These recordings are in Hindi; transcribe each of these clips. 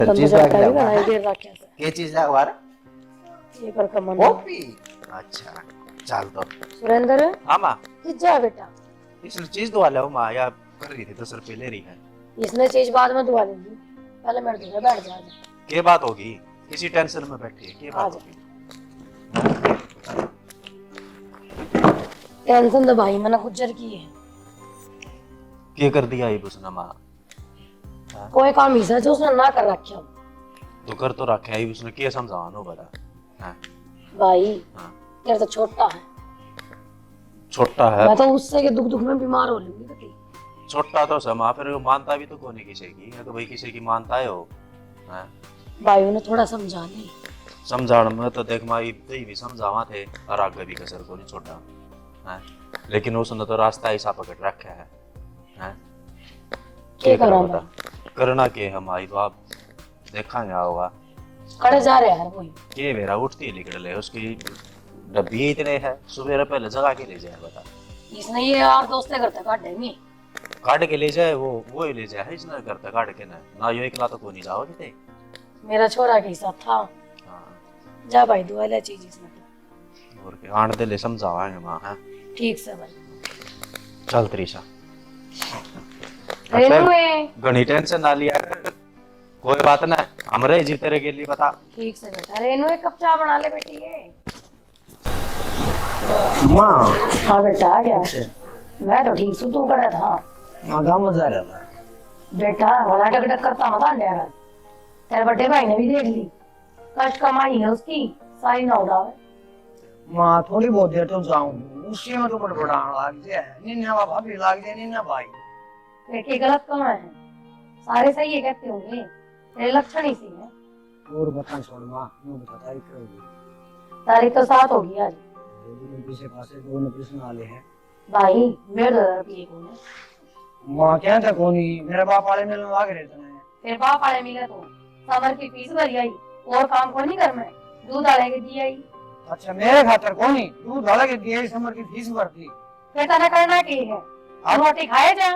हर चीज तो बैग ले बनाई देर रखे के चीज है हमारा ये कर कमन कॉपी। अच्छा चल तो सुरेंद्र हाँ माँ किस जा बेटा इसने चीज दुआ ले माँ या कर रही थी 10 रुपए ले रही है। इसने चीज बाद में दुआ लेगी पहले मेरे दूसरे बैठ जा के बात होगी किसी टेंशन में बैठी है के बात होगी टेंशन तो भाई मैंने गुजर की है के कर दिया ये उसने माँ कोई काम हिस्सा जो उसने ना कर रखा तो कर तो रखे है उसने के समझानो बता हाँ भाई हाँ तेरा तो छोटा है छोटा है मैं तो उससे के दुख दुख में बीमार हो लूंगी कभी छोटा तो समा फिर वो मानता भी तो कोने किसी की है तो भाई किसी की मानता है वो हाँ भाई उन्हें थोड़ा समझा ले समझाण में तो देख माई भी समझावा थे और आगे भी कसर को नहीं छोड़ा है लेकिन उसने तो रास्ता ऐसा पकड़ रखा है क्या करा बता करना के हम आई तो आप देखा क्या होगा खड़े जा रहे हैं कोई के मेरा उठती निकल ले उसकी डब्बी इतने है सुबह पहले जगा के ले जाए बता इसने ये यार दोस्तें करते काटेंगे काट के ले जाए वो ही ले जाए इसने करता काट के ना यो इकला तो को नहीं जाओ किते मेरा छोरा के साथ था जा भाई दुआ ले चीज इसने और के आंट दे ले समझावांगे मां है ठीक से भाई चल त्रिशा रेनू है घनी टेंशन ना लिया कोई बात ना हमरे जी तेरे के लिए बता ठीक से बेटा रेनू एक कप चाय बना ले बेटी ये माँ हाँ बेटा आ गया मैं तो ठीक से तू करा था मजा मजा रहा बेटा बड़ा टक करता मत आ गया तेरे बड़े भाई ने भी देख ली कष्ट कमाई है उसकी सारी ना उड़ावे माँ थोड़ी बहुत देर तो जाऊँ उसी में तो बड़बड़ाना लग जाए निन्ना भाभी लग जाए निन्ना भाई बेटी गलत कहाँ है सारे सही है कहते होंगे तेरे लक्षण ही सही है और बता छोड़ माँ मैं बता तारीख करोगी तारीख तो 7 होगी आज पीछे पासे दोनों प्रश्न वाले हैं भाई 1.5 रुपये को है माँ क्या था कोनी मेरे बाप वाले मिलने लग रहे थे फिर बाप आए मिले तो समर की फीस भरी आई और काम को नहीं कर मैं दूध आले के दिया ही अच्छा मेरे खातर कोनी दूध वाला के दिए समर की फीस भरती फिर तने करना की है अब रोटी खाए जा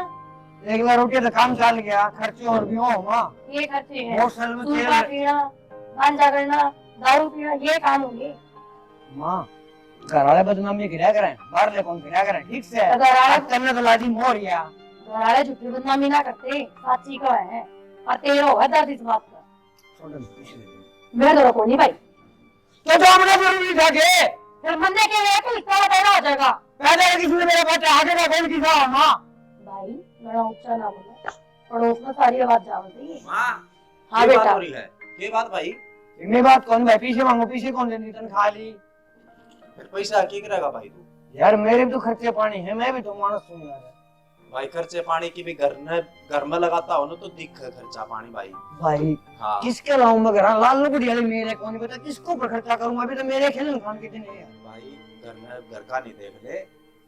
एक बार रोटी तो काम चल गया खर्चे और भी हो माँ ये खर्चे हैं बहुत साल में सूखा पीना गांजा करना दारू पीना ये काम होंगे माँ घर वाले बदनामी गिरा करें बाहर ले कौन गिरा करें ठीक से अगर आए तेने तो लादी मोरिया घर वाले झूठी बदनामी ना करते साची का है और तेरा होगा दर्द इस बात का छोड़ दे मेरे तो को नहीं भाई तो हमने जरूरी था के फिर बंदे के लिए तो इतना बड़ा हो जाएगा पहले किसी ने मेरे बच्चा आगे का कौन किसा माँ भाई बड़ा ऊंचा ना बोला पड़ोस में सारी आवाज जावती है मां हाँ बेटा ये बात भाई इतनी बात कौन भाई पीछे मांगो पीछे कौन देनी तनख्वाह ली फिर पैसा की करेगा भाई तू यार मेरे भी तो खर्चे पानी है मैं भी तो मानस हूँ यार भाई खर्चे पानी की भी घर में लगाता हो ना तो दिख खर्चा पानी भाई भाई हाँ किसके लाऊं मैं घर लाल लोग वाले मेरे कौन बता किसको पर खर्चा करूंगा अभी तो मेरे खेलन खान कितने हैं भाई घर का नहीं देख ले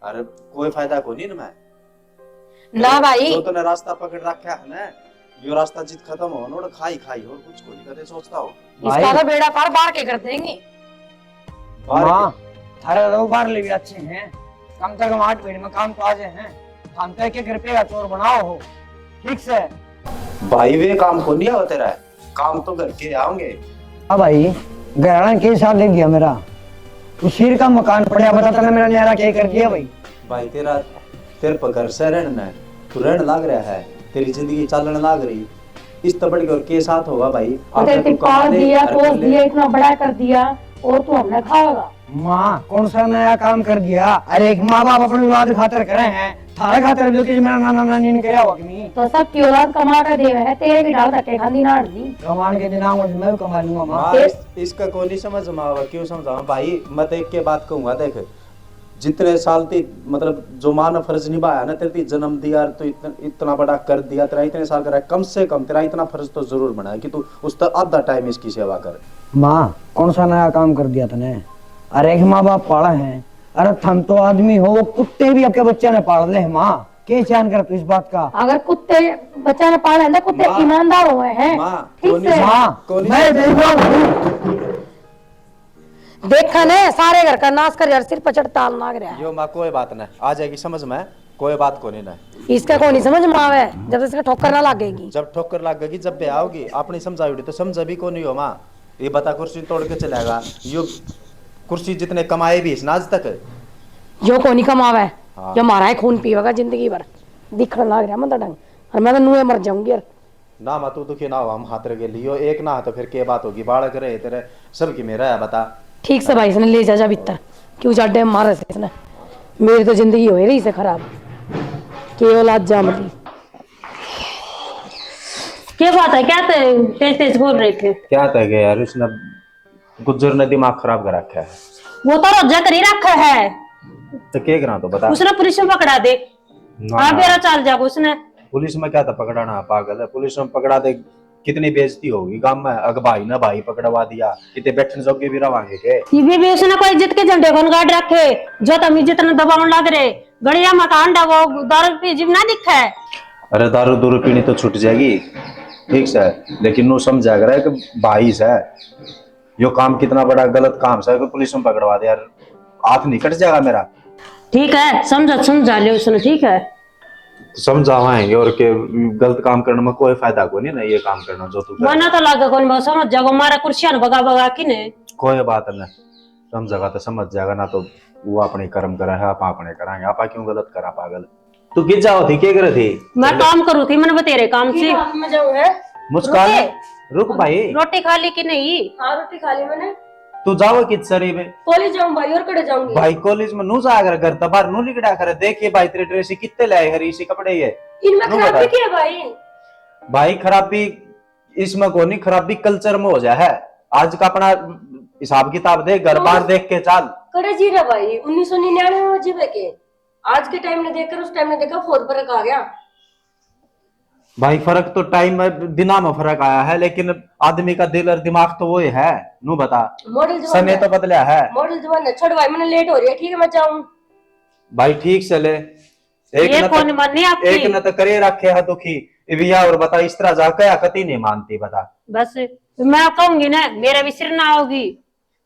अरे कोई फायदा को नहीं ना मैं ना भाई तो तूने रास्ता पकड़ रखा है ना यो रास्ता जित खत्म हो ना खाई खाई और कुछ को नहीं कदे सोचता हो इसका तो बेड़ा पार बार के कर देंगे मां थारे लोग बाहर ले भी अच्छे हैं कम से कम 8 महीने में काम तो आजे हैं हम तो के घर पे का चोर बनाओ हो ठीक से भाई वे काम को नहीं हो तेरा काम तो घर के आओगे हां भाई घराना के साथ ले दिया मेरा उसीर का मकान पड़ा बता तने मेरा न्यारा क्या कर दिया भाई भाई तेरे पर घर से रहना है तू रहने लग रहा है तेरी जिंदगी चलने लग रही इस तबड़ के और के साथ होगा भाई तेरे पास दिया पोस दिया इतना बड़ा कर दिया और तू हमने खाएगा माँ कौन सा नया काम कर दिया अरे एक माँ बाप अपने औलाद खातर करे हैं थारे खातर जो कि मेरा नाना नानी ने किया होगा नहीं तो सब की औलाद कमा कर दे है तेरे भी डाल धक्के खानी ना दी कमान के दिन आऊंगा मैं भी कमा लूंगा माँ इसका कोई नहीं समझ मावा क्यों समझाऊं भाई मैं तो एक के बात कहूंगा देख जितने साल ती मतलब जो माँ ने फर्ज निभाया ना तेरे जन्म दिया तो इतना बड़ा कर दिया तेरा इतने साल करा कम से कम तेरा इतना फर्ज तो जरूर बना है कि तू उस तक आधा टाइम इसकी सेवा कर माँ कौन सा नया काम कर दिया तने अरे एक माँ बाप पाला है अरे थम तो आदमी हो वो कुत्ते भी आपके बच्चे ने पाल ले माँ क्या चैन कर तू इस बात का अगर कुत्ते बच्चा ने पाला है ना कुत्ते ईमानदार हुए हैं ठीक से मैं देख रहा हूँ देखा ने सारे घर का नाश कर यार सिर पर चढ़ ताल नाग रहा है यो माँ कोई बात ना आ जाएगी समझ में कोई बात को नहीं ना। इसका कोई नहीं समझ में आवे जब इसका ठोकर ना लगेगी। जब ठोकर लगेगी जब पे आओगी अपनी समझाओगी तो समझ भी को नहीं हो माँ। ये बता कुर्सी तोड़ के चलेगा यो कुर्सी जितने कमाए भी इस आज तक जो को नहीं कमावे हाँ। जो मारा है खून पीवेगा जिंदगी भर दिखने लग रहा मतलब ढंग और मैं तो नुए मर जाऊंगी यार। ना मत तू दुखी ना हो हम हाथ के लियो एक ना तो फिर क्या बात होगी बालक रहे तेरे सबकी मेरा है बता। ठीक से भाई इसने ले जा भीतर क्यों जाडे मारे से इसने मेरी तो जिंदगी हो रही से खराब केवल आज जा मरी। क्या बात है? क्या तेज तेज बोल रहे थे? क्या तय गया यार उसने गुज्जर ने दिमाग खराब कर रखा है। वो तो रोजा कर ही रखा है। तो क्या करा तो बता। उसने पुलिस में पकड़ा दे। हाँ मेरा चाल जाओ उसने। पुलिस में क्या था पकड़ाना पागल है। पुलिस में पकड़ा दे कितनी बेइज्जती होगी गांव में। अग भाई ना भाई पकड़वा दिया कितने बैठने जोगे भी रवांगे के। ये भी उसने कोई इज्जत के झंडे को गाड़ रखे जो तुम इज्जत ने दबाव लग रहे गड़िया मकान डा वो दारू पी जिम ना दिखा है। अरे दारू दूरू पीनी तो छूट जाएगी ठीक से लेकिन नो समझा कर कि भाई से यो काम कितना बड़ा गलत काम है कि पुलिस में पकड़वा दे यार हाथ नहीं कट जाएगा मेरा। ठीक है समझा ले उसने ठीक है समझावाएंगे और के गलत काम करने में कोई फायदा को नहीं ना ये काम करना जो तू मना तो लगा कौन बहुत समझ जाओ मारा कुर्सियां भगा भगा कि ने कोई बात नहीं समझेगा तो समझ जाएगा ना तो वो अपने कर्म करा है आप अपने कराएंगे आप क्यों गलत करा पागल। तू किस जाओ थी क्या करे थी? मैं काम करूँ थी मैंने तेरे काम से मुस्कान रुक भाई रोटी खा ली कि नहीं? हाँ रोटी खा ली मैंने। तू जाओ किस सरी में कॉलेज जाऊं भाई और कड़े जाऊंगी भाई कॉलेज में नू जा कर घर बाहर नू निकड़ा करे देखिए भाई तेरे ड्रेस कितने लाए हरी इसी कपड़े ये इनमें खराबी क्या है भाई? भाई खराबी इसमें को नहीं खराबी कल्चर में हो जाए है। आज का अपना हिसाब किताब देख घर बाहर देख के चाल कड़े जी रहा भाई 1999 में जीवे के आज के टाइम ने देखकर उस टाइम ने देखा बहुत फर्क आ गया भाई। फर्क तो टाइम में दिना में फर्क आया है लेकिन आदमी का दिल और दिमाग तो वो ही है नू बता। मॉडल समय तो बदला है मॉडल जमाना छोड़ भाई मैंने लेट हो रही है ठीक है मैं जाऊं भाई ठीक से ले ये कौन माननी आपकी? एक न तो करे रखे है दुखी विया और बता इस तरह जा क्या कति नहीं मानती बता। बस मैं कहूंगी ना मेरा भी सिर ना होगी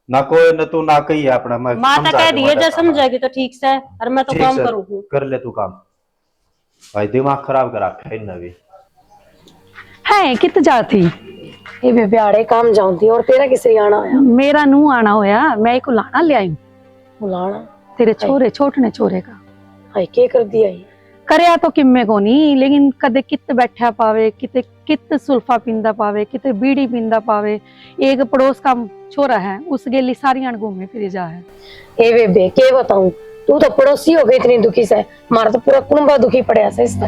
ना कोई न तू ना कही है अपना मैं माता कह दिए जब समझेगी तो ठीक से और मैं तो काम करूँ कर ले तू काम। भाई दिमाग खराब करा है न भी है कित जाती ये भी प्यारे काम जाऊंगी और तेरा किसे आना होया? मेरा नू आना होया मैं एक लाना ले आई बुलाना तेरे छोरे छोटने छोरे का हाय के कर दिया ये करया तो किम्मे को नहीं लेकिन कदे कित बैठा पावे किते कित सुल्फा पिंदा पावे किते बीड़ी पिंदा पावे। एक पड़ोस का छोरा है उस गेली सारियां घूमे फिर जा है। ए बेबे के बताऊं तू तो पड़ोसी हो गई इतनी दुखी से मारा तो पूरा कुंबा दुखी पड़ा से इसका।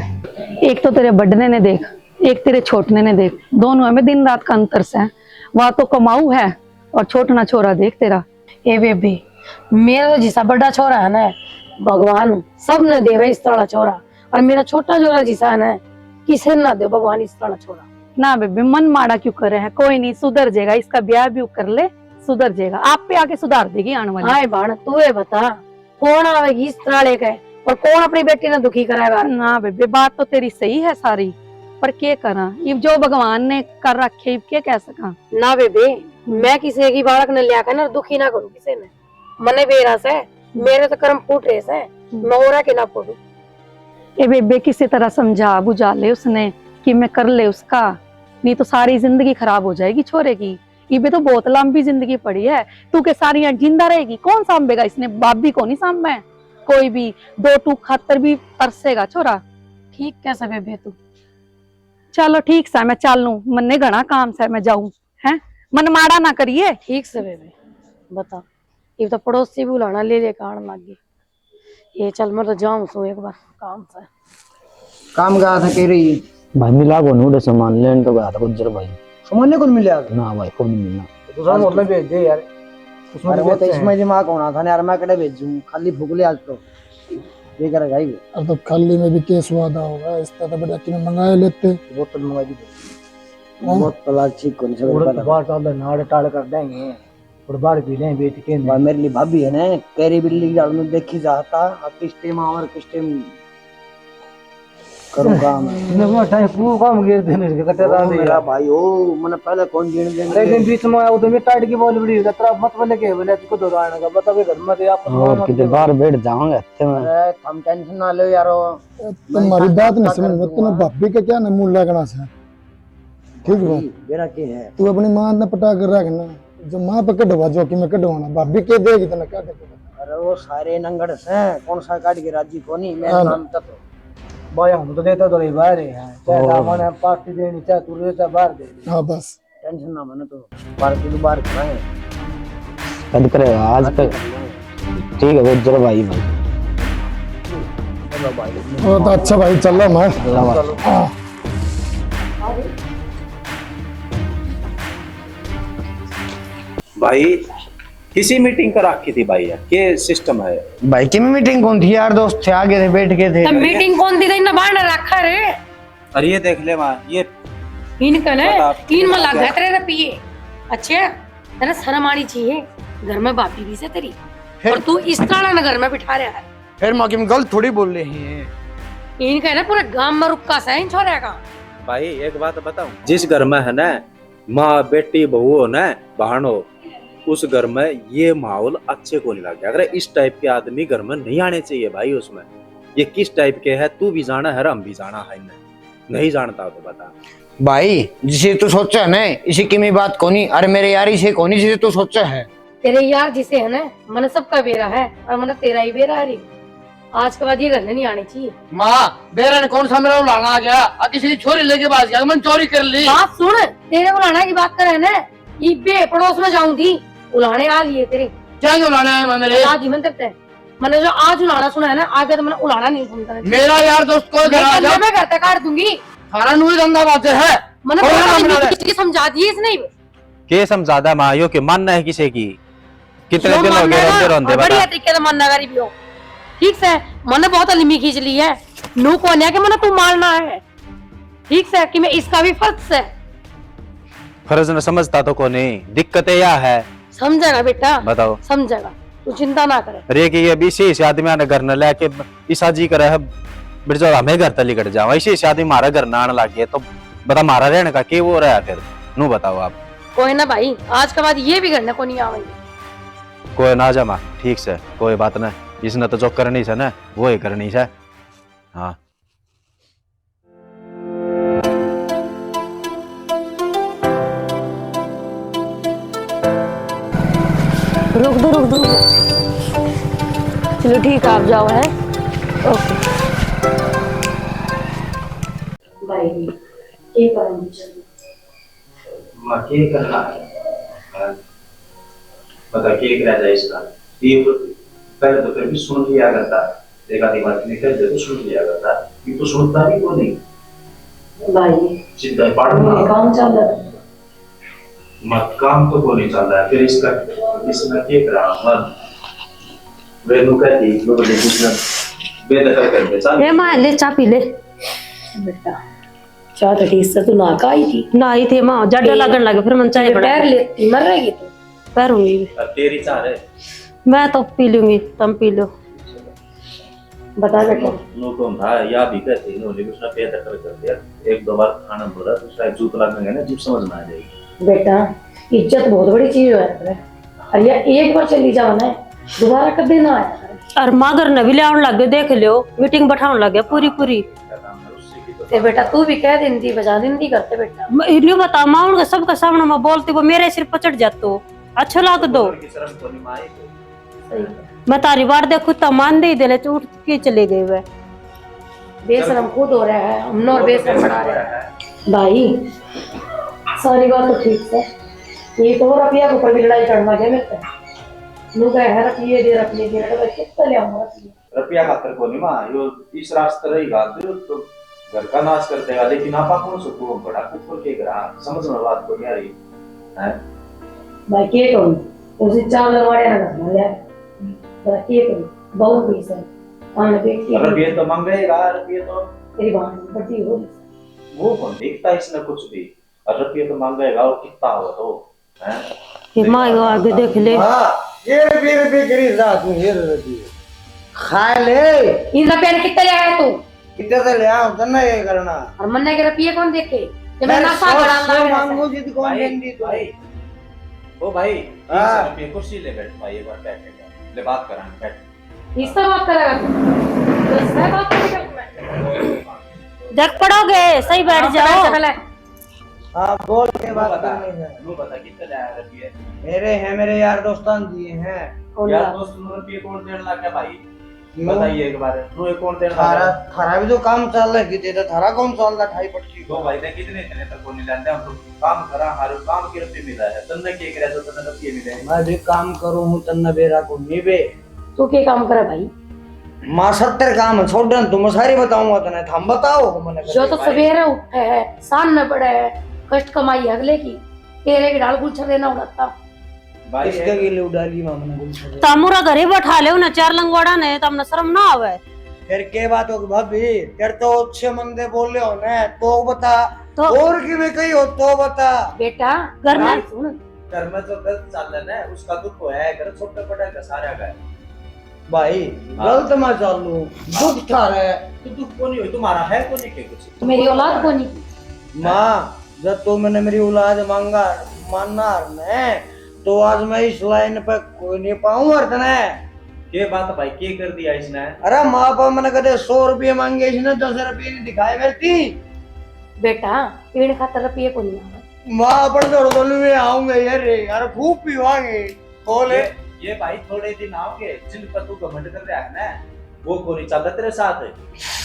एक तो तेरे बड़ने ने देख एक तेरे छोटने ने देख दोनों में दिन रात का अंतर से वहां तो कमाऊ है और छोटना छोरा देख तेरा। ए बेबे मेरा तो जिसा बड़ा छोरा है ना भगवान सब ने देवे इस तरह छोरा और मेरा छोटा छोरा जिसा है ना किसे ना दे भगवान इस तरह छोरा। ना बेबे मन माड़ा क्यों करे है कोई नहीं सुधर जाएगा इसका ब्याह भी कर ले सुधर जाएगा आप पे आके सुधार देगी आने वाली। हाय बाण तू ये बता कौन आवेगी इस तरह लेके और कौन अपनी बेटी ने दुखी कराएगा? ना बेबे बात तो तेरी सही है सारी पर क्या करा ये जो भगवान ने कर रखे ये क्या कह सका। ना बेबे मैं किसी की बालक ने लिया ना दुखी ना करूँ किसी ने मने बेरास है मेरे तो कर्म फूट रहे से मैं और के ना फूटू। ए बेबे किसी तरह समझा बुझा ले उसने कि मैं कर ले उसका नहीं तो सारी जिंदगी खराब हो जाएगी छोरे की। ये भी तो बहुत लंबी जिंदगी पड़ी है तू के सारी जिंदा रहेगी कौन सामभेगा इसने बाप भी को नहीं सामभे कोई भी दो टू खातर भी तरसेगा छोरा। ठीक कैसे बेबे तू चलो ठीक सा मैं चल लूं मन्ने घना काम से मैं जाऊं है मन माड़ा ना करिए। ठीक से बेबे बता ये तो पड़ोसी बुलाना ले आने लग गई ये चल मैं तो जाऊं सो एक बार काम से। काम गया था कह रही भाई मिला को नूडे सामान लेने तो गया था गुज्जर भाई सामान्य को मिला ना भाई को नहीं मिलना दूसरा होटल भेज दे यार उसमें वो तो इसमें दिमाग होना था यार मैं कड़े भेजूं खाली भूख ले आज तो ये करेगा ही अब तो खाली में भी केस वादा होगा इस तरह बड़ा कि मंगाए लेते बोतल मंगा दी बहुत पला ठीक को नहीं सब बाहर साल नाड़ टाड़ कर देंगे और बाहर पी लें बेच के मेरे लिए भाभी है ना कैरी बिल्ली डाल में देखी जाता अब किस टाइम और किस टाइम करूं काम है ने वो टाइम को काम गिर देने के कटे रा दे मेरा भाई ओ मैंने पहले कौन जीने देंगे लेकिन बीच में आया तो मैं टाइट की बॉल बड़ी तरह मत बोले के बोले तुझको दो आने का बता घर में दे आप और कितने बार बैठ जाऊंगे हफ्ते में। अरे तुम टेंशन ना लो यारो तुम्हारी बात नहीं समझ में तूने भाभी का क्या न मूल लगना से ठीक है मेरा क्या है तू अपनी मां ने पटा कर रखना जो मां पे कटवा जो कि मैं कटवाना भाभी के देगी तने क्या देगा अरे वो सारे नंगड़ से कौन सा काट के राजी को नहीं मैं नाम तक भाई हम तो देता तो बाहर है चाहे सामान पार्टी देनी चाहे तू ले चाहे बाहर दे हां बस टेंशन ना मने तो पार्टी तो बाहर कराए कद करेगा आज तक ठीक है गुजर भाई भाई चलो भाई वो तो अच्छा भाई चल रहा मैं भाई किसी मीटिंग का रखी थी भाई यार के सिस्टम है भाई की मीटिंग कौन थी यार दोस्त थे आगे थे बैठ के थे तो मीटिंग कौन दी ना बाहर रखा रे अरे ये देख ले माँ ये इनका ना बता। इन में लग गए तेरे पिए अच्छा तेरा शर्म आनी चाहिए घर में बापी भी से तेरी और तू इस तरह ना घर में बिठा रहा है फिर माँ की गलत थोड़ी बोल रही है इनका ना पूरा गांव में रुक्का सा इन छोरे का भाई एक बात बताऊं जिस घर में है ना माँ बेटी बहू हो ना बहन हो उस घर में ये माहौल अच्छे को नहीं लगता। अगर इस टाइप के आदमी घर में नहीं आने चाहिए भाई उसमें ये किस टाइप के है तू भी जाना है हम भी जाना है नहीं जानता तो बता भाई जिसे तू सोचा है ना इसी की मैं बात कोनी अरे मेरे यार इसे कोनी जिसे तू सोचा है तेरे यार जिसे है ना मन सबका बेरा है और मन तेरा ही बेरा है आज के बाद ये घर नहीं आने चाहिए। माँ बेरा ने कौन सा मेरा उलाना आ गया अब किसी छोरी लेके पास गया मैंने चोरी कर ली बात सुन तेरे उलाना की बात करे ना ये बे पड़ोस में जाऊंगी उलाने आ लिए तेरे क्या उलाना है मेरे आज ही मन करते हैं मैंने जो आज उलाना सुना है ना आगे तो मैंने उलाना नहीं सुनता मेरा यार दोस्त को मैं कहता काट दूंगी खाना नूरी धंधा बात है मैंने किसी समझा दिए इसने के समझादा मायो के मानना है किसी की कितने दिन हो गए रोंदे रोंदे बढ़िया तरीके से मानना गरीब हो ठीक से मैंने बहुत लिमी खींच ली है नू कौन है कि मैंने तू मारना है ठीक से कि मैं इसका भी फर्ज से फर्ज न समझता तो को नहीं दिक्कत या है समझेगा बेटा बताओ समझेगा तू चिंता ना करे अरे कि ये भी इसी आदमी आने घर न लेके ईसा जी करे है बिरजो हमें घर तली कट जाओ इसी आदमी हमारा घर ना आने लगे तो बता हमारा रहने का क्या वो रहा फिर नू बताओ आप कोई ना भाई आज के बाद ये भी घर को नहीं आवेंगे कोई ना जमा ठीक से कोई बात ना इसने तो जो करनी है ना वो ही करनी है हाँ रुक दो चलो ठीक है आप जाओ है ओके भाई ये करूँगी माँ क्या करना है पता क्या करा जाए इसका ये पहले तो फिर भी सुन लिया करता एक आधी बात निकल जाए तो सुन लिया करता ये तो सुनता भी को नहीं भाई सीधा पढ़ना काम चल रहा है मत काम तो को नहीं चल रहा है फिर इसका इसमें क्या करा मत वे नु कहती वो बोले कितना बेदखल कर दे चल ए मां ले चाय पी ले बेटा चाह तो ठीक से तू ना का आई थी ना आई थे मां जड्डा लगन लगे फिर मन चाय बना पैर लेती मर रहेगी तू पैरूंगी तेरी चाह रहे मैं तो पी लूंगी तुम पी लो बता बेटा नो तो था या भी कहती नो लेकिन उसने बेदखल कर दिया एक दो बार खाना बोला तो शायद जूत लगेंगे ना जब समझ में आ जाएगी बेटा इज्जत बहुत बड़ी चीज है और ये एक बार चली जाओ ना दोबारा कभी ना आया और मागर ने भी ले आने लगे देख लियो मीटिंग बैठाने लगे पूरी पूरी ते बेटा तू भी कह देंदी बजा देंदी करते बेटा नहीं बता मां उनके सबके सामने मैं बोलती वो मेरे सिर पर चढ़ जातो अच्छा लग दो सही है मैं तारी बार देखू तो मान दे दिले तो उठ के चले गए वे बेशरम खुद हो रहा है हम नौ बेशरम बना रहे हैं भाई सारी बात तो ठीक है ये तो रुपया के ऊपर भी लड़ाई करना है मेरे लोग है रुपये दे रुपये दे रहा कितना ले आऊंगा रुपया खातर को नहीं माँ यो इस रास्ते रही बात तो घर का नाश कर देगा लेकिन आप कौन सो को बड़ा कुकुर के ग्रह समझ में बात को नहीं आ रही है भाई के कौन उसे चाल वाले ना करना ले पर के कौन बहुत पैसा आने देखती रुपये तो मंगेगा रुपये तो तेरी बहन बड़ी हो वो कौन देखता है इसने कुछ भी और रुपये तो मंगेगा और कितना हो तो है ये मां यो आगे देख ले हां ये रुपये करी रात में ये रुपये खा ले इन रुपये कितने ले आया तू कितने से ले आओ तन्ना ये करना और मन्ने के रुपये कौन देखे जब मैं नशा करा मांगू जित कौन भाई, देंगी तो भाई ओ भाई हाँ। 30 रुपये कुर्सी ले बैठ भाई, एक बार बैठ ले बात कराने बैठ। इस तरह बात करेगा तो मैं बात करेगा देख पड़ोगे, सही बैठ जाओ। हाँ बोल के तू बात बता, करनी है तू बता कितने लाया रुपये? मेरे हैं मेरे यार दोस्तान दिए हैं यार दोस्त रुपये कौन देने लगा क्या भाई? बताइए एक बार तू कौन देने थारा लगा? थारा भी तो काम चल रहा है कि तेरा थारा कौन चल रहा ठाई पट्टी तो भाई ने कितने इतने तक को नहीं लाते, हम तो काम करा, हर काम के रुपये मिला है, तन्ने के करे तो तन्ने रुपये मिले। मैं भी काम करूं हूं तन्ना बेरा को नहीं बे तू क्या काम करे भाई? मां 70 काम है छोड़ दे तुम सारी बताऊंगा तने हम बताओ मैंने जो तो सवेरे उठे है शान में पड़े है कष्ट कमाई अगले की तेरे की डाल गुलछा देना होता भाई इसके के लिए उडाली मां मैंने गुलछा दे। तामुरा घरे बैठा ले ना 4 लंगवाड़ा ने, तमने शर्म ना आवे। फिर के बात हो भाभी तेरे तो अच्छे मंदे बोल रहे हो ना तो बता तो और की में कही हो तो बता बेटा घर में सुन घर में जो गलत चल रहा है उसका दुख है, घर छोटे बड़ा का सारा का है। भाई गलत मैं चालू दुख था रे तो दुख को नहीं हो तुम्हारा है को नहीं के कुछ मेरी औलाद को नहीं मां जब तो मैंने मेरी औलाद मांगा मानना मैं तो आज मैं इस लाइन पे कोई नहीं पाऊं अर्तने के बात भाई के कर दिया इसने? अरे माँ बाप मैंने कदे 100 रुपये मांगे इसने 10 रुपये नहीं दिखाए मेरी बेटा पीड़ खातर रुपये को नहीं आवा माँ अपन तो में आऊंगे यार खूब पीवांगे बोले ये भाई थोड़े दिन आओगे जिन पर तू घमंड कर रहा है ना वो को नहीं चलता तेरे साथ,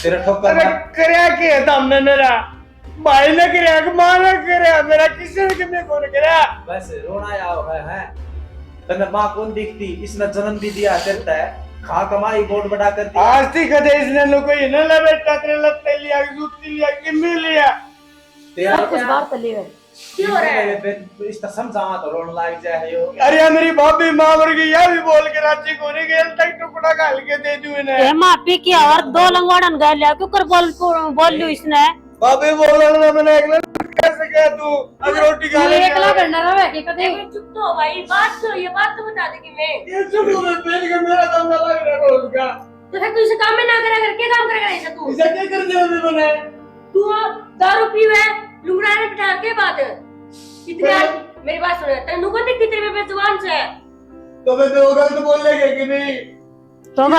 तेरा ठोकर अरे करया के हमने मेरा भाई ने करया कि माँ ने करया मेरा किसी ने कितने कौन करया बस रोना आओ है तने मां कौन दिखती, इसने जन्म भी दिया करता है, खा कमाई बहुत बड़ा कर दिया। आज थी कदे इसने नो कोई न ले बेटा तेरे लत्ते लिया जूती लिया किम्मी लिया तेरा सब कुछ बाहर चले गए क्यों हो रहा है? इसका समझावा तो रोन लाग जाए यो। अरे मेरी भाभी माँ मर गई यह भी बोल के रांची को नहीं गया तक टुकड़ा गाल के दे दूं इन्हें ए मापी की और 2 लंगवाड़न गए ले क्यों कर बोल लू इसने। भाभी बोल ना मैंने अगले कैसे कह तू अगर रोटी खा ले एकला करना रहा है कदे चुप तो भाई, बात तो ये बात तो बता दे कि मैं ये चुप हो गए पहले के मेरा काम ना लग रहा रोज का तो फिर तू इसे काम में ना करा करके काम करेगा ऐसा तू इसे क्या कर दिया मैंने तू दारू पीवे लुंगड़ा ने बिठा के बात इतनी मेरी बात सुन तेनू कौन दिखती तेरे पे जुबान से तो मैं तो गलत बोल लेगा कि नहीं तो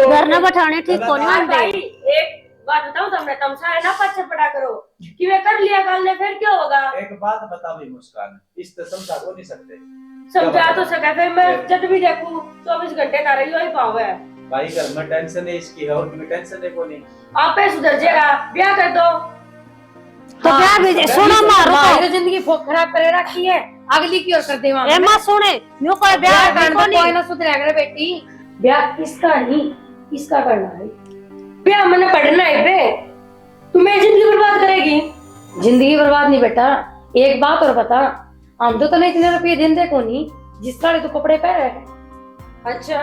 घर न बैठाने ठीक को नहीं मानते। भाई एक बात बताऊं तुमने तमसा है ना पछे पड़ा करो कि वे कर लिया कल ने फिर क्या होगा? एक बात बता भी मुस्कान, इस तो समझा को नहीं सकते। समझा तो सका फिर मैं जब भी देखूं 24 घंटे तारा ही पावे भाई घर में टेंशन है इसकी है और तुम्हें टेंशन है को नहीं। आप पे सुधर जाएगा ब्याह कर दो तो क्या भी सुनो मारो तो जिंदगी खराब करे रखी है अगली की ओर कर दे ए मां सुने न्यू कोई ब्याह करना को कोई नहीं ना सुधरेगा बेटी ब्याह किसका नहीं किसका करना है ब्याह मैंने पढ़ना है बे तुम्हें जिंदगी बर्बाद करेगी जिंदगी बर्बाद नहीं बेटा एक बात और बता हम तो नहीं इतने रुपये देंदे को नहीं जिस तरह तो कपड़े पहन रहे अच्छा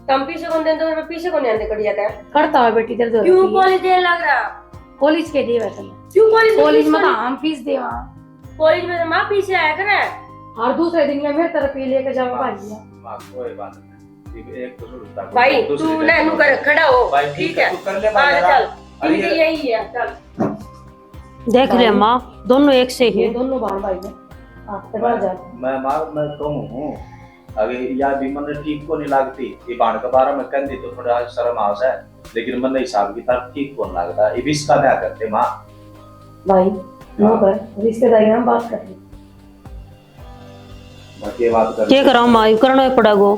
तुम पीछे कौन देंदे मैं पीछे कौन आंदे कड़िया का करता है बेटी तेरे दो क्यों कॉलेज देने लग रहा कॉलेज के दे वैसे क्यों कॉलेज में हम फीस दे वहां कॉलेज में मां पीछे आया करे हर दूसरे दिन में मेरे तरफ ही लेके जाओ भाई मां कोई बात नहीं एक तो सुनता भाई तू ना नु कर खड़ा हो ठीक है तू कर ले भाई चल इनके यही है चल देख ले मां दोनों एक से ही दोनों भाई में आप तक जा मैं कहूं अगर या भी मन ठीक को नहीं लागती ये बाण के बारे में कहती तो थोड़ा शर्म आवस है लेकिन मन हिसाब की तरफ ठीक कौन लगता ये भी इसका क्या करते मां भाई नो कर रिश्तेदारी में बात कर बाकी बात कर क्या करा मां करना ही पड़ेगा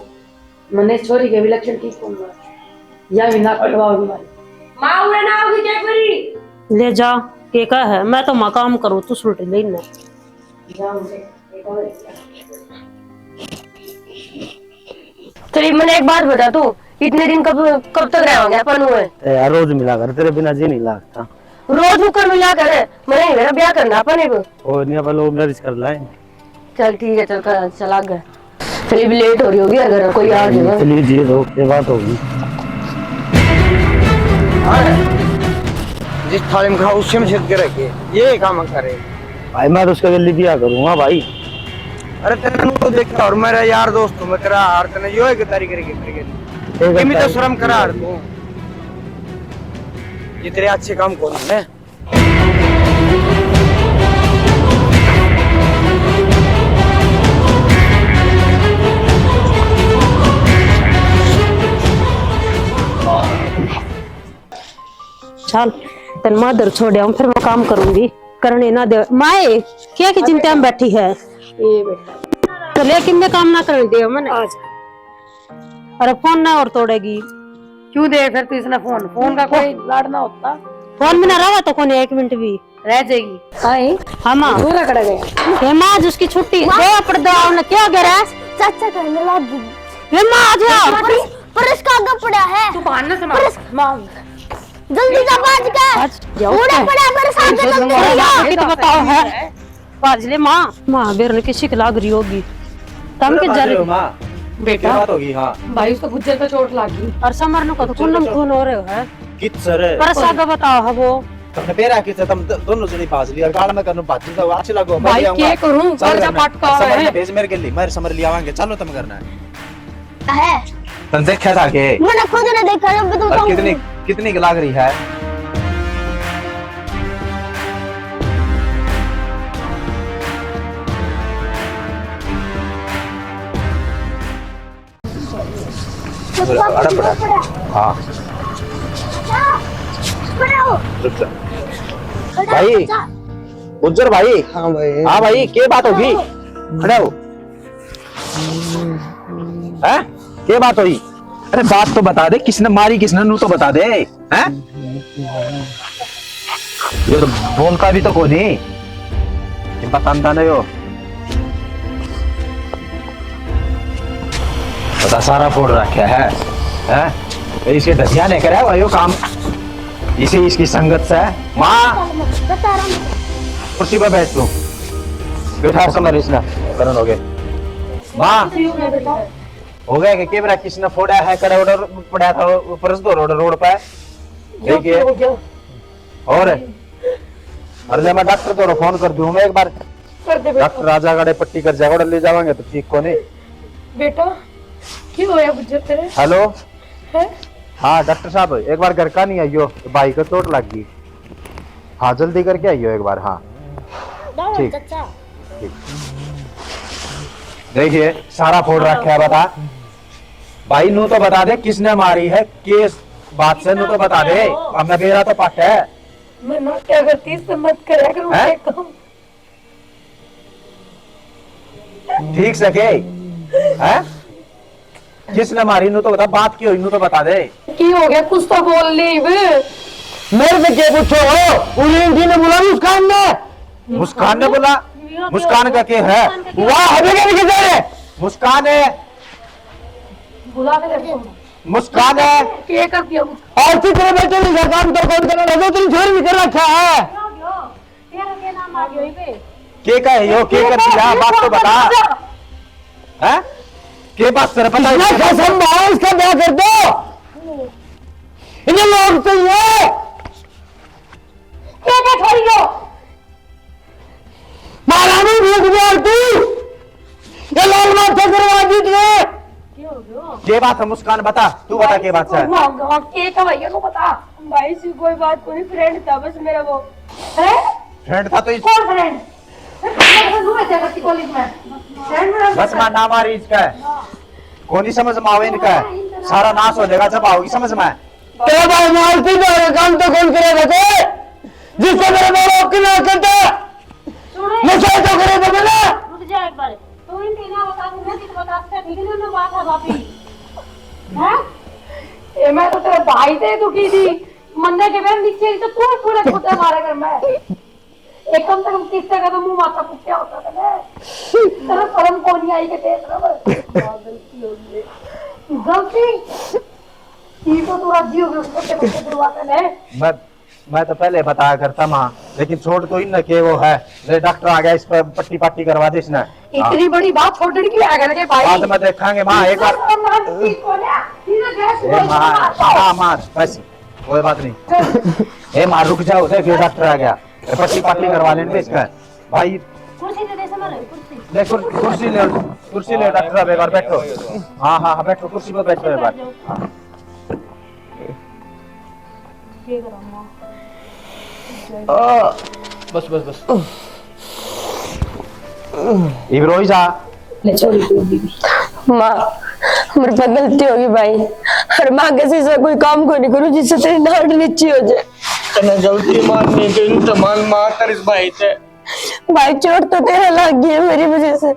मने छोरी के विलक्षण ठीक होगा या बिना कटवाओ बीमारी मां उरे ना होगी क्या करी ले जा के का है मैं तो मकाम करूं तू सुलट लेना जाओ एक और चलिए मैंने एक बात बता तू इतने दिन कब तक रहेंगे अपन हुए यार रोज मिला कर तेरे बिना जी नहीं लगता रोज होकर मिला कर मैंने मेरा ब्याह करना अपन और नहीं अपन लोग मैरिज कर लाए चल ठीक है चला गया चलिए भी लेट हो रही होगी अगर कोई आ जाएगा चलिए जी तो ये बात होगी जिस थाली में खाओ उसी में छेद के रखे ये काम करे भाई मैं तो उसका जल्दी बिया करूंगा भाई अरे तेरे को देखा और मेरा यार दोस्त हूं मैं तेरा हार तने यो एक तारीख करके एक तो शर्म करा हार तू ये तेरे अच्छे काम कौन है? चल तेन मादर छोड़िया फिर मैं काम करूंगी, करने ना दे माए क्या की चिंता में बैठी है। ये बेटा तो लेकिन मैं काम ना करने दियो मैंने। अरे फोन ना और तोड़ेगी। क्यों दे फिर तू इसने फोन का कोई लाड़ ना होता। फोन में ना रहा तो कौन 1 मिनट भी रह जाएगी। आई हाँ माँ पूरा कड़ गया। हे माँ आज उसकी छुट्टी दो पर्दा ने क्या करा चाचा कहने लगी हे माँ आ जा पर इसका आगे पड़ा है। तू बहाना से मार जल्दी जा बाज के पूरा पड़ा मेरे साथ तो बताओ है बाजले माँ माँ बेरन किसी की लाग रही होगी तम के जर माँ बेटा क्या बात होगी? हाँ भाई उसको गुज्जर पे चोट लगी और समरन को तो खून खून हो रहे हो है कित सर पर सागा बताओ है वो तुमने पेरा कित तुम दोनों जनी बाज लिया गाड़ में करनो बात तो अच्छी लगो भाई क्या करूं कर्जा पटका है। भेज मेरे के लिए मेरे समर लिया आवांगे चलो तुम करना है है तुम देखा था के मैंने खुद ने देखा जब तो और कितनी कितनी की लाग रही है? अरे बड़ा हाँ रुक जा भाई उज्जर भाई। हाँ भाई। हाँ भाई क्या बात होगी? खड़े हो हैं? क्या बात हुई? अरे बात तो बता दे किसने मारी किसने नू तो बता दे हैं? ये तो बोलता भी तो को नहीं बताता नहीं हो। पता सारा फोड़ रखा है हैं? इसके दसिया नहीं करे भाई काम इसे इसकी संगत से माँ कुर्सी पर बैठ तू बैठा समझ इसने करण हो गए माँ हो गया कि कैमरा किसने फोड़ा है करे ऑर्डर पड़ा था ऊपर से रोड पे देखिए और अरे मैं डॉक्टर को फोन कर दूं मैं एक बार डॉक्टर राजा गाड़े पट्टी कर जाएगा और ले जावांगे तो ठीक को नहीं बेटा क्यों होया गुज्जर तेरे? हेलो है हाँ डॉक्टर साहब एक बार घर का नहीं आइयो भाई को चोट लग गई। हाँ जल्दी करके आइयो एक बार। हाँ ठीक ठीक देखिए सारा फोड़ रखा है बता भाई नू तो बता दे किसने मारी है किस बात से नू तो बता दे हमने बेरा तो पट है मैं ना क्या करती इससे मत करया करूं हैं? काम ठीक से के हैं? किसने मारी नू तो बता बात की हुई नू तो बता दे। की हो गया कुछ तो बोल ली बे। मेरे से क्या पूछो हो? उन्हीं जी ने बोला मुस्कान ने बोला मुस्कान का क्या है? वाह हमें क्या किधर है? मुस्कान है बुला के देखो मुस्कान है क्या कर दिया और तू तेरे बेटे ने घर काम तो कौन करना लगे तेरी छोरी भी कर रखा है। के का है यो के कर दिया बात तो बता हैं? के बात सर पता इसने है कसम भाई इसका ब्याह कर दो इन्हें लोग चाहिए क्या क्या छोड़ी हो महारानी भूख मार तू ये लाल माथा करवा दी तुझे के बात है मुस्कान बता तू बता के बात है के का भैया को पता भाई से कोई बात कोई फ्रेंड था बस मेरा वो है फ्रेंड था तो इस कौन फ्रेंड कॉलेज में फ्रेंड मेरा बस मां ना मारी इसका है कौन ही समझ में आवे इनका है सारा नाश हो जाएगा जब आओगी समझ में तेरा भाई मालती तो काम तो कौन करेगा कोई जिससे मेरे बाप की ना करता नशा तो करेगा मैंने रुक जा एक बार तू इन तीनों बता दूंगा कि बता सकता ठीक है ना बात है बापी हैं? ये मैं तो तेरे भाई से तू की थी मंदिर के बैठ नीचे तो तू पूरे छोटे मारे कर मैं एक कम से कम किससे का तो मुंह माथा पुट्टिया होता था ना तेरा शर्म कौन नहीं आई के देख रहा गलती हो गई गलती ये तो तू राजी हो गई उसको के बच्चे बुलवाते हैं मैं तो पहले बताया करता मां लेकिन छोड़ तो इन न के वो है ले डॉक्टर आ गया इस पर पट्टी पट्टी करवा दे इसने इतनी बड़ी बात छोड़ने की आ गए भाई बाद में देखेंगे मां एक बार मां मार बस कोई बात नहीं ए मां रुक जाओ देख ये डॉक्टर आ गया पट्टी पट्टी करवा लेंगे इसका भाई कुर्सी दे दे समर कुर्सी ले कुर्सी ले डॉक्टर साहब एक बार बैठो हाँ हाँ हाँ बैठो कुर्सी पर बैठो एक बार बस बस बस इब्रोई जा ले छोड़ी तू दीदी। माँ मेरे पर गलती होगी भाई, और माँ किसी से कोई काम को नहीं करूँ जिससे तेरी नाड़ नीची हो जाए। तने गलती मानने के तो मान मार इस भाई से। भाई चोट तो तेरा लग गई है मेरी वजह से।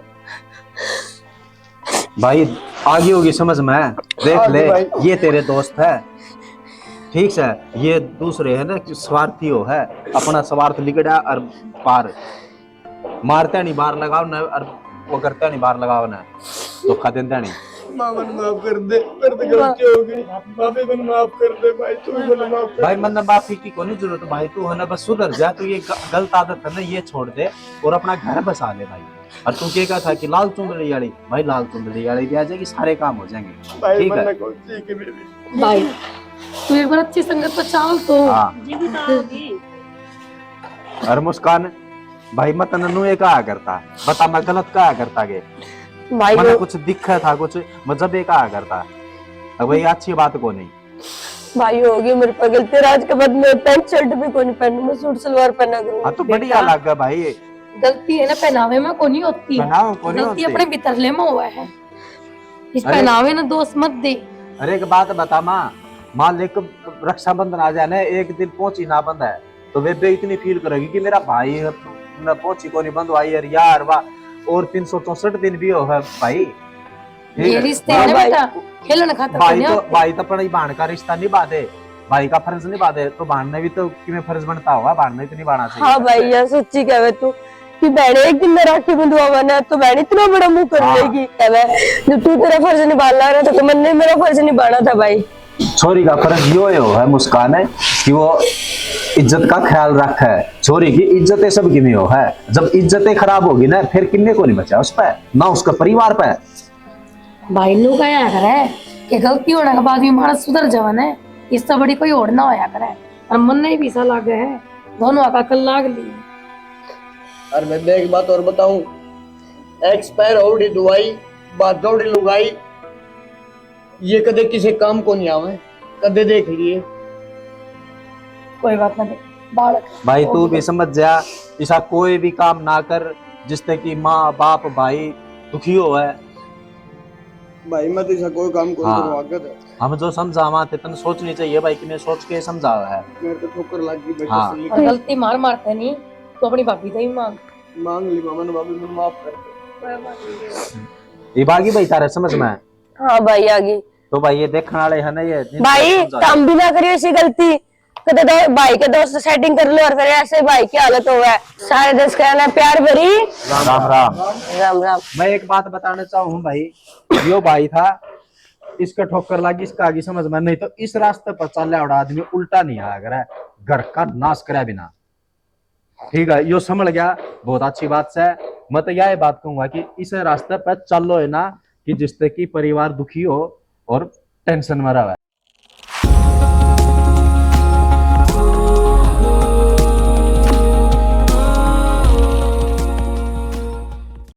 भाई आगे होगी समझ में, देख ले ये तेरे दोस्त है, ठीक है, ये दूसरे है ना कि स्वार्थी हो है, अपना स्वार्थ लिगड़ा और पार मारते नहीं बाहर लगाओ ना, और वो करते नहीं बाहर लगाओ ना, धोखा देते नहीं। मन माफ कर दे, गलती हो गई, माफी मन माफ कर दे भाई, तू भी मन माफ कर। भाई मन माफी की कोई जरूरत भाई, तू है ना बस सुधर जा, तू ये गलत आदत है ना ये छोड़ दे और अपना घर बसा ले भाई। और तू क्या कहा था कि लाल चुंदड़ी वाली, भाई लाल चुंदड़ी वाली भी आ जाएगी, सारे काम हो जाएंगे, भाई ठीक है मन को ठीक है मेरी। भाई तू एक बार अच्छी संगत पर चाल तो। हाँ। और मुस्कान भाई मत नन्नू ये कहा करता, बता मैं गलत कहा करता गे, भाई मैंने कुछ दिखा था कुछ मतलब ये कहा करता, अब ये अच्छी बात को नहीं। भाई होगी मेरे पर गलती, आज के बाद मैं पैंट शर्ट भी को नहीं पहनू, मैं सूट सलवार पहना करूँ। हाँ तो बढ़िया लगा भाई, गलती है ना पहनावे में को नहीं होती है, पहनावे को नहीं गलती होती। अपने भीतरले में हुआ है, इस अरे- पहनावे ना दोष मत दे। अरे एक बात बता माँ, मान ले रक्षाबंधन आ जाए ना, एक दिन पहुंची ना बंद है तो वे इतनी फील करेगी कि मेरा भाई न पहुंची को नहीं बंधवाई यार वाह, और 364 दिन भी हो है भाई, ठीक ये है? रिश्ते है ना भाई- बेटा, खेलने खातर भाई नहीं तो होते। भाई तो अपनी बहन का रिश्ता निभा दे, भाई का फर्ज निभा दे, तो बहन ने भी तो किमें फर्ज बनता होगा, बहन ने तो निभाना चाहिए। हाँ भाई यार सच्ची कहे तू कि बहन एक दिन में राखी बंधवा ना तो बहन इतना बड़ा मुंह कर हाँ। लेगी। जब तू तेरा फर्ज निभाना रहा था तो मैंने मेरा फर्ज निभाना था भाई। छोरी का फर्ज यो है मुस्कान है कि वो इज्जत का ख्याल रख है, छोरी की इज्जतें सब की हो है, जब इज्जतें खराब होगी ना फिर किन्ने को नहीं बचा उस पे, ना उसका परिवार पे। भाई नु क्या करे कि गलती होने के बाद भी मानस सुधर जवन है, इससे बड़ी कोई और ना होया करे, और मन नहीं भी सा लागे है, दोनों का कल लाग ली। और मैं एक बात और बताऊं, एक्सपायर हो रही दवाई बात दौड़ी लुगाई ये कदे किसी काम को नहीं आवे, कदे देख लिए। कोई बात ना दे बालक भाई तू भी समझ जा, ऐसा कोई भी काम ना कर जिससे कि माँ बाप भाई दुखी हो है। भाई मैं तो ऐसा कोई काम को हाँ। करूं आगे हम जो समझावा थे तने सोचनी चाहिए भाई, कि ने सोच के समझावा है। मेरे को ठोकर लग गई बेटा हाँ। से और गलती मार मारते नहीं तो अपनी भाभी से ही मांग। मांग ली मामा ने, भाभी मुझे माफ कर दे। ये बागी भाई तारे समझ में, हाँ भाई आ गई। तो भाई ये देखने वाले है ना ये भाई काम भी ना करियो ऐसी गलती, कदे तो भाई के दोस्त सेटिंग कर लो और फिर ऐसे भाई की हालत हो है। सारे देश कहना प्यार भरी राम राम। राम राम। मैं एक बात बताना चाहूँ भाई, यो भाई था, इसका ठोकर लगी, इसका आगे समझ में नहीं, तो इस रास्ते पर चलने वाला आदमी उल्टा नहीं आया करे, घर का नाश करे बिना, ठीक है, यो समझ गया, बहुत अच्छी बात है। मैं तो यह बात कहूंगा कि इस रास्ते पर चलो है ना कि जिससे कि परिवार दुखी हो और टेंशन में रहे।